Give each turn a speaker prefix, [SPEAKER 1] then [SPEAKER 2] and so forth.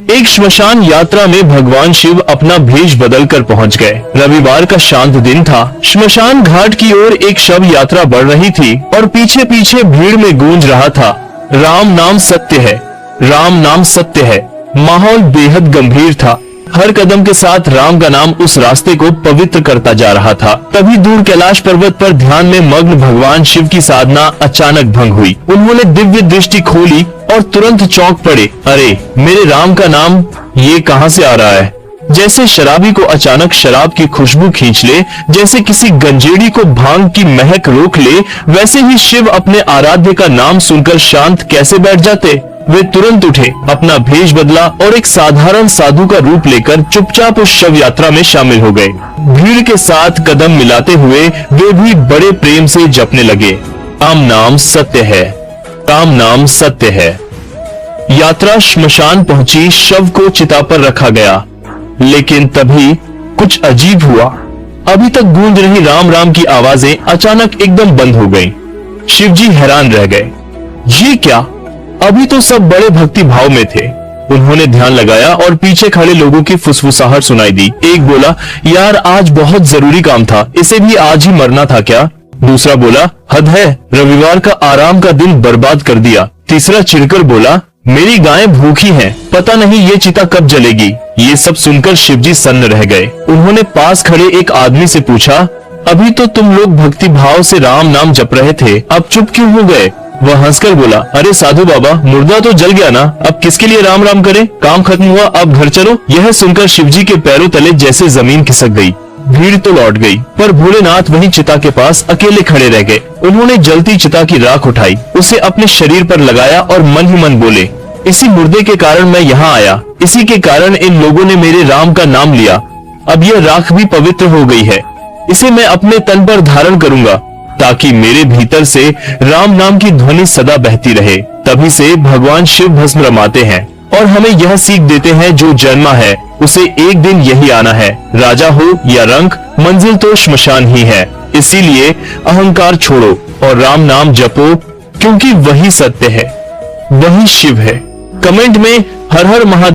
[SPEAKER 1] एक श्मशान यात्रा में भगवान शिव अपना भेष बदलकर पहुंच गए। रविवार का शांत दिन था। श्मशान घाट की ओर एक शव यात्रा बढ़ रही थी और पीछे पीछे भीड़ में गूंज रहा था, राम नाम सत्य है, राम नाम सत्य है। माहौल बेहद गंभीर था। हर कदम के साथ राम का नाम उस रास्ते को पवित्र करता जा रहा था। तभी दूर कैलाश पर्वत पर ध्यान में मग्न भगवान शिव की साधना अचानक भंग हुई। उन्होंने दिव्य दृष्टि खोली और तुरंत चौंक पड़े। अरे मेरे राम का नाम ये कहां से आ रहा है? जैसे शराबी को अचानक शराब की खुशबू खींच ले, जैसे किसी गंजेड़ी को भांग की महक रोक ले, वैसे ही शिव अपने आराध्य का नाम सुनकर शांत कैसे बैठ जाते। वे तुरंत उठे, अपना भेष बदला और एक साधारण साधु का रूप लेकर चुपचाप उस शव यात्रा में शामिल हो गए। भीड़ के साथ कदम मिलाते हुए वे भी बड़े प्रेम से जपने लगे, राम नाम सत्य है, राम नाम सत्य है। यात्रा श्मशान पहुंची, शव को चिता पर रखा गया, लेकिन तभी कुछ अजीब हुआ। अभी तक गूंज रही राम राम की आवाजें अचानक एकदम बंद हो गईं। शिवजी हैरान रह गए, ये क्या? अभी तो सब बड़े भक्ति भाव में थे। उन्होंने ध्यान लगाया और पीछे खड़े लोगों की फुसफुसाहट सुनाई दी। एक बोला, यार आज बहुत जरूरी काम था, इसे भी आज ही मरना था क्या? दूसरा बोला, हद है, रविवार का आराम का दिन बर्बाद कर दिया। तीसरा चिढ़कर बोला, मेरी गायें भूखी हैं, पता नहीं ये चिता कब जलेगी। ये सब सुनकर शिवजी सन्न रह गए। उन्होंने पास खड़े एक आदमी से पूछा, अभी तो तुम लोग भक्ति भाव से राम नाम जप रहे थे, अब चुप क्यों हो गए? वह हंसकर बोला, अरे साधु बाबा, मुर्दा तो जल गया ना, अब किसके लिए राम राम करें? काम खत्म हुआ, अब घर चलो। यह सुनकर शिवजी के पैरों तले जैसे जमीन खिसक गई। भीड़ तो लौट गई, पर भोलेनाथ वहीं चिता के पास अकेले खड़े रह गए। उन्होंने जलती चिता की राख उठाई, उसे अपने शरीर पर लगाया और मन ही मन बोले, इसी मुर्दे के कारण मैं यहाँ आया, इसी के कारण इन लोगों ने मेरे राम का नाम लिया। अब यह राख भी पवित्र हो गई है, इसे मैं अपने तन पर धारण करूंगा, ताकि मेरे भीतर से राम नाम की ध्वनि सदा बहती रहे। तभी से भगवान शिव भस्म रमाते हैं और हमें यह सीख देते हैं, जो जन्मा है उसे एक दिन यही आना है। राजा हो या रंक, मंजिल तो श्मशान ही है। इसीलिए अहंकार छोड़ो और राम नाम जपो, क्योंकि वही सत्य है, वही शिव है। कमेंट में हर हर महादेव